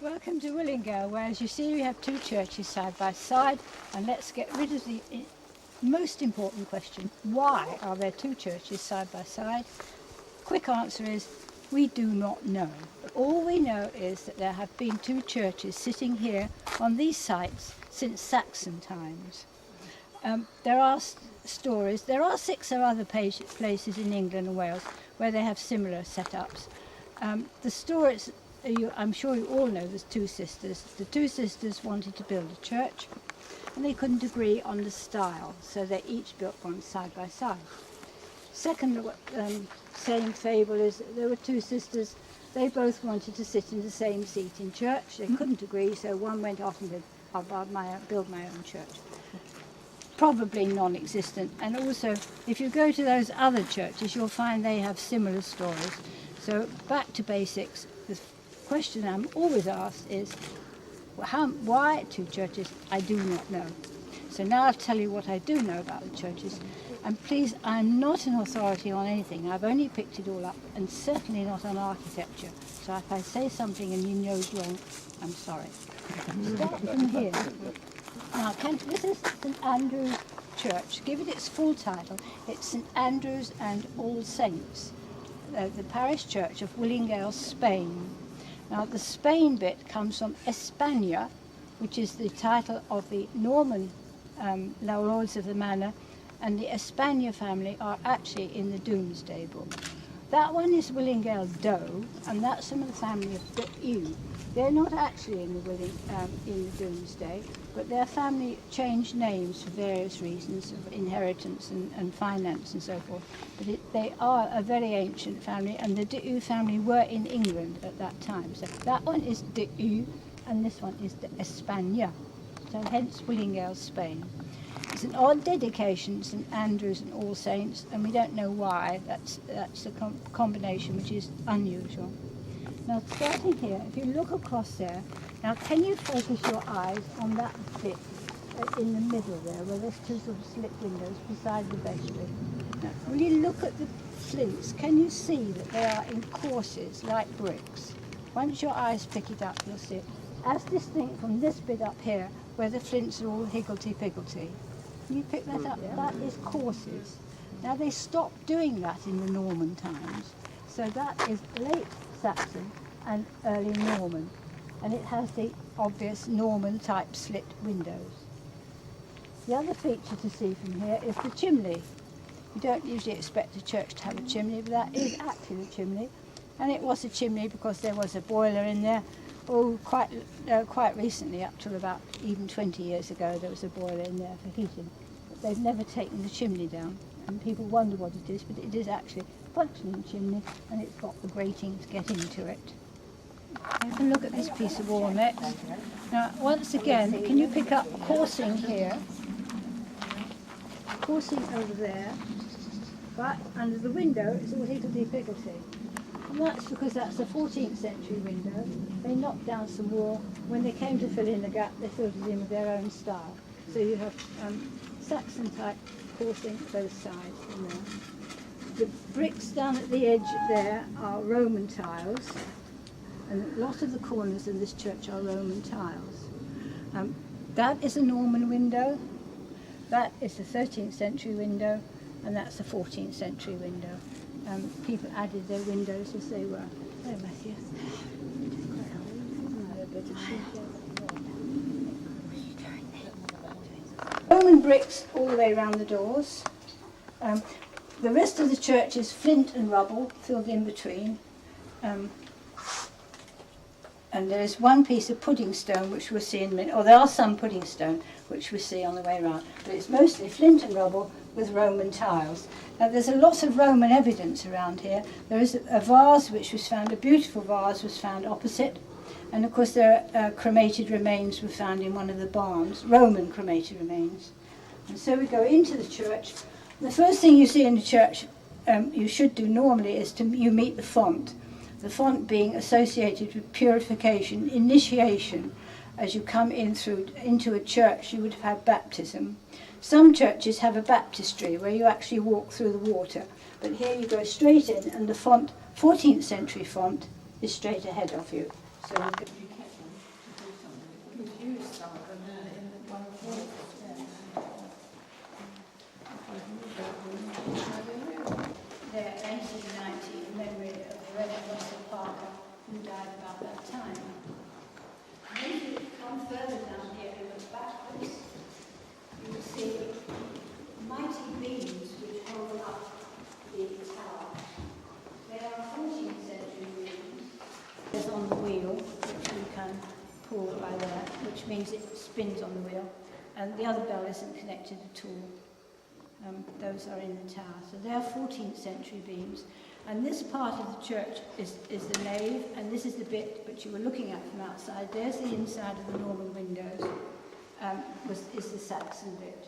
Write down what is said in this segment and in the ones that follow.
Welcome to Willingale, where, as you see, we have two churches side by side, and let's get rid of the most important question: why are there two churches side by side? Quick answer is we do not know. All we know is that there have been two churches sitting here on these sites since Saxon times. There are stories. There are 6 other places in England and Wales where they have similar setups. The stories, I'm sure you all know, there's 2 sisters. The 2 sisters wanted to build a church, and they couldn't agree on the style, so they each built one side by side. Second same fable is that there were 2 sisters. They both wanted to sit in the same seat in church. They couldn't agree, so one went off and said, I'll build my own church. Probably non-existent. And also, if you go to those other churches, you'll find they have similar stories. So back to basics. The question I'm always asked is, why 2 churches? I do not know. So now I'll tell you what I do know about the churches. And please, I'm not an authority on anything. I've only picked it all up, and certainly not on architecture. So if I say something and you know it's wrong, I'm sorry. Start from here. Now, this is St Andrew's Church. Give it its full title. It's St Andrew's and All Saints, the parish church of Willingale, Spain. Now, the Spain bit comes from España, which is the title of the Norman lords of the manor, and the España family are actually in the Domesday book. That one is Willingale Doe, and that's from the family of Dew. They're not actually in the Domesday, but their family changed names for various reasons of inheritance and finance and so forth. But they are a very ancient family, and the Dew family were in England at that time. So that one is Dew, and this one is the España. So hence Willingale, Spain. It's an odd dedication, St Andrews and All Saints, and we don't know why. That's a combination which is unusual. Now, starting here, if you look across there, now can you focus your eyes on that bit in the middle there, where there's 2 sort of slit windows beside the vestry? Now, when you look at the flints, can you see that they are in courses like bricks? Once your eyes pick it up, you'll see it, as distinct from this bit up here, where the flints are all higgledy-piggledy. Can you pick that up? That is courses. Now, they stopped doing that in the Norman times, so that is late Saxon and early Norman, and it has the obvious Norman type slit windows. The other feature to see from here is the chimney. You don't usually expect a church to have a chimney, but that is actually a chimney, and it was a chimney because there was a boiler in there. Quite recently, up till about even 20 years ago, there was a boiler in there for heating. But they've never taken the chimney down, and people wonder what it is, but it is actually a functioning chimney, and it's got the grating to get into it. You can look at this piece of wall next. Now, once again, can you pick up coursing here, coursing over there, but under the window it's all higgledy-piggledy. And that's because that's a 14th century window. They knocked down some wall. When they came to fill in the gap, they filled it in with their own style. So you have Saxon type coursing both sides in there. The bricks down at the edge there are Roman tiles, and a lot of the corners in this church are Roman tiles. That is a Norman window, that is the 13th century window, and that's the 14th century window. People added their windows as they were. There, Matthew. Roman bricks all the way around the doors. The rest of the church is flint and rubble filled in between. And there is one piece of pudding stone which we'll see in a minute, or there are some pudding stone which we see on the way around, but it's mostly flint and rubble with Roman tiles. Now there's a lot of Roman evidence around here. There is a vase which was found, a beautiful vase was found opposite, and of course there are cremated remains were found in one of the barns, Roman cremated remains. And so we go into the church. The first thing you see in the church, you should do normally, is you meet the font. The font being associated with purification, initiation. As you come into a church, you would have had baptism. Some churches have a baptistry where you actually walk through the water, but here you go straight in, and the font, 14th century font, is straight ahead of you. So you can use some of them in the one they're 1890 in memory of the Reverend Russell Parker, who died about that time. And if you come further down here and look backwards, you will see mighty beams which hold up the tower. They are 14th century beams. There's on the wheel, which you can pull by there, which means it spins on the wheel, and the other bell isn't connected at all. Those are in the tower. So they are 14th century beams. And this part of the church is the nave, and this is the bit which you were looking at from outside. There's the inside of the Norman windows, is the Saxon bit.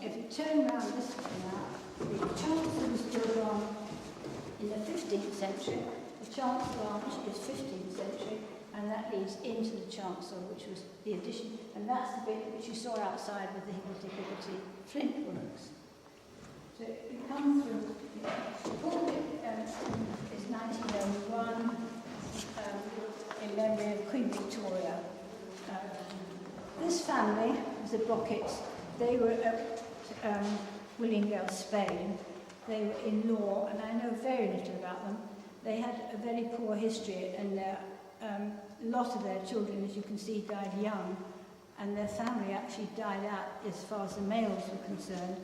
If you turn around this way now, the chancel was built on in the 15th century. The chancel arch is 15th century, and that leads into the chancel, which was the addition, and that's the bit which you saw outside with the higgledy-piggledy flint works. So you come through, the full bit is 1901, in memory of Queen Victoria. This family, the Brockets, they were at Willingale, Spain. They were in law, and I know very little about them. They had a very poor history, and a lot of their children, as you can see, died young, and their family actually died out as far as the males were concerned.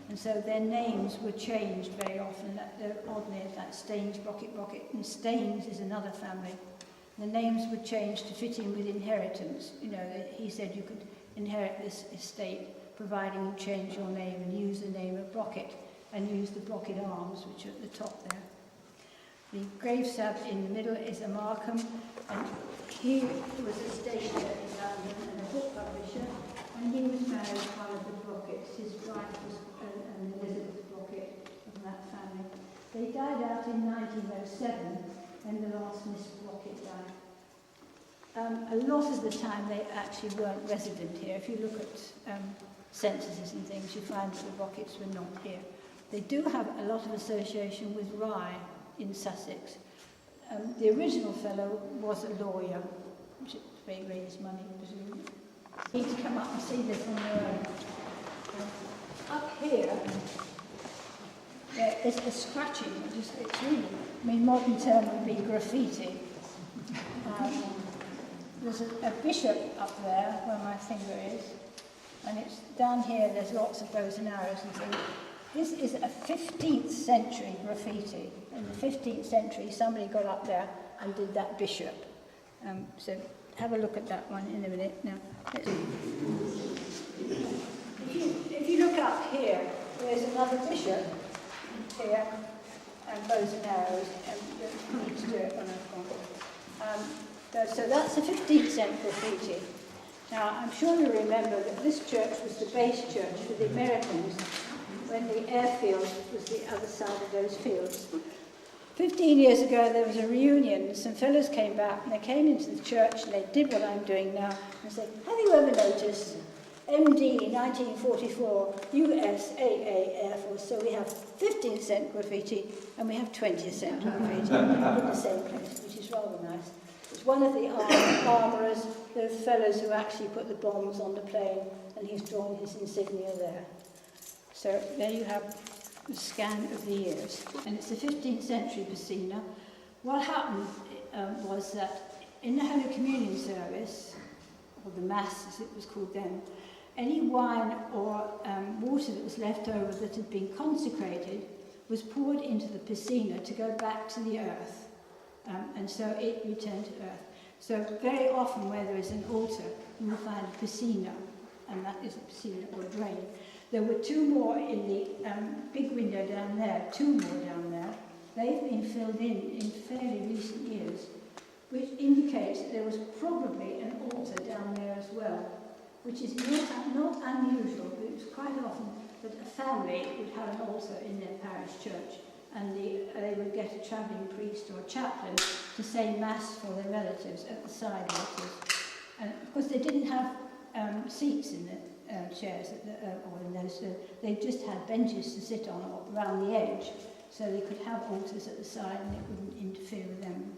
And so their names were changed very often. They're odd names like Staines, Brocket, and Staines is another family. The names were changed to fit in with inheritance. You know, he said you could inherit this estate providing you change your name and use the name of Brocket and use the Brocket arms, which are at the top there. The gravestab in the middle is a Markham, and he was a stationer in London and a book publisher, and he was married to one of the Brockets. His wife was an Elizabeth Brocket from that family. They died out in 1907, when the last Miss Brocket died. A lot of the time they actually weren't resident here. If you look at censuses and things, you find that the Brockets were not here. They do have a lot of association with Rye in Sussex. The original fellow was a lawyer, which raised his money, presumably. You need to come up and see this on your own. Up here, there is a scratching. It's really, I mean, modern term would be graffiti. There's a bishop up there where my finger is, and it's down here. There's lots of bows and arrows and things. This is a 15th century graffiti. In the 15th century, somebody got up there and did that bishop. So have a look at that one in a minute. Now, if you look up here, there's another bishop here, and bows and arrows, and you need to do it when I've gone. So that's a 15th century graffiti. Now, I'm sure you remember that this church was the base church for the Americans when the airfield was the other side of those fields. 15 years ago, there was a reunion. Some fellows came back, and they came into the church, and they did what I'm doing now, and said, have you ever noticed MD 1944 USAA Air Force? So we have 15th century graffiti, and we have 20th century graffiti in the same place, which is rather nice. It's one of the armourers, the fellows who actually put the bombs on the plane, and he's drawn his insignia there. So there you have the scan of the years. And it's a 15th century piscina. What happened was that in the Holy Communion service, or the Mass as it was called then, any wine or water that was left over that had been consecrated was poured into the piscina to go back to the earth, and so it returned to earth. So very often where there is an altar, you will find a piscina, and that is a piscina or drain. There were two more in the big window down there, two more down there. They've been filled in fairly recent years, which indicates that there was probably an altar down there as well, which is not unusual, but it's quite often that a family would have an altar in their parish church, and they would get a travelling priest or a chaplain to say mass for their relatives at the side altars. And of course they didn't have seats in the chairs or in those, they just had benches to sit on or around the edge, so they could have altars at the side and it wouldn't interfere with them.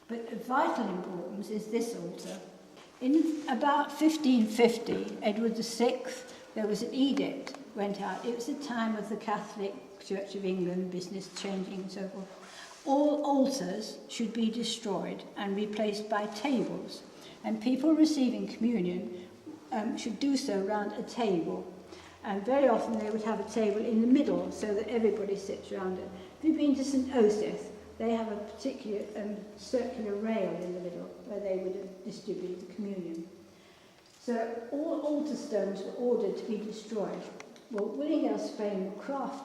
But of vital importance is this altar. In about 1550, Edward VI, there was an edict went out. It was the time of the Catholic Church of England, business changing and so forth. All altars should be destroyed and replaced by tables, and people receiving communion should do so around a table. And very often they would have a table in the middle so that everybody sits around it. If you've been to St. Osyth, they have a particular circular rail in the middle where they would distribute the communion. So all altar stones were ordered to be destroyed. Well, Willingale Spain were crafty.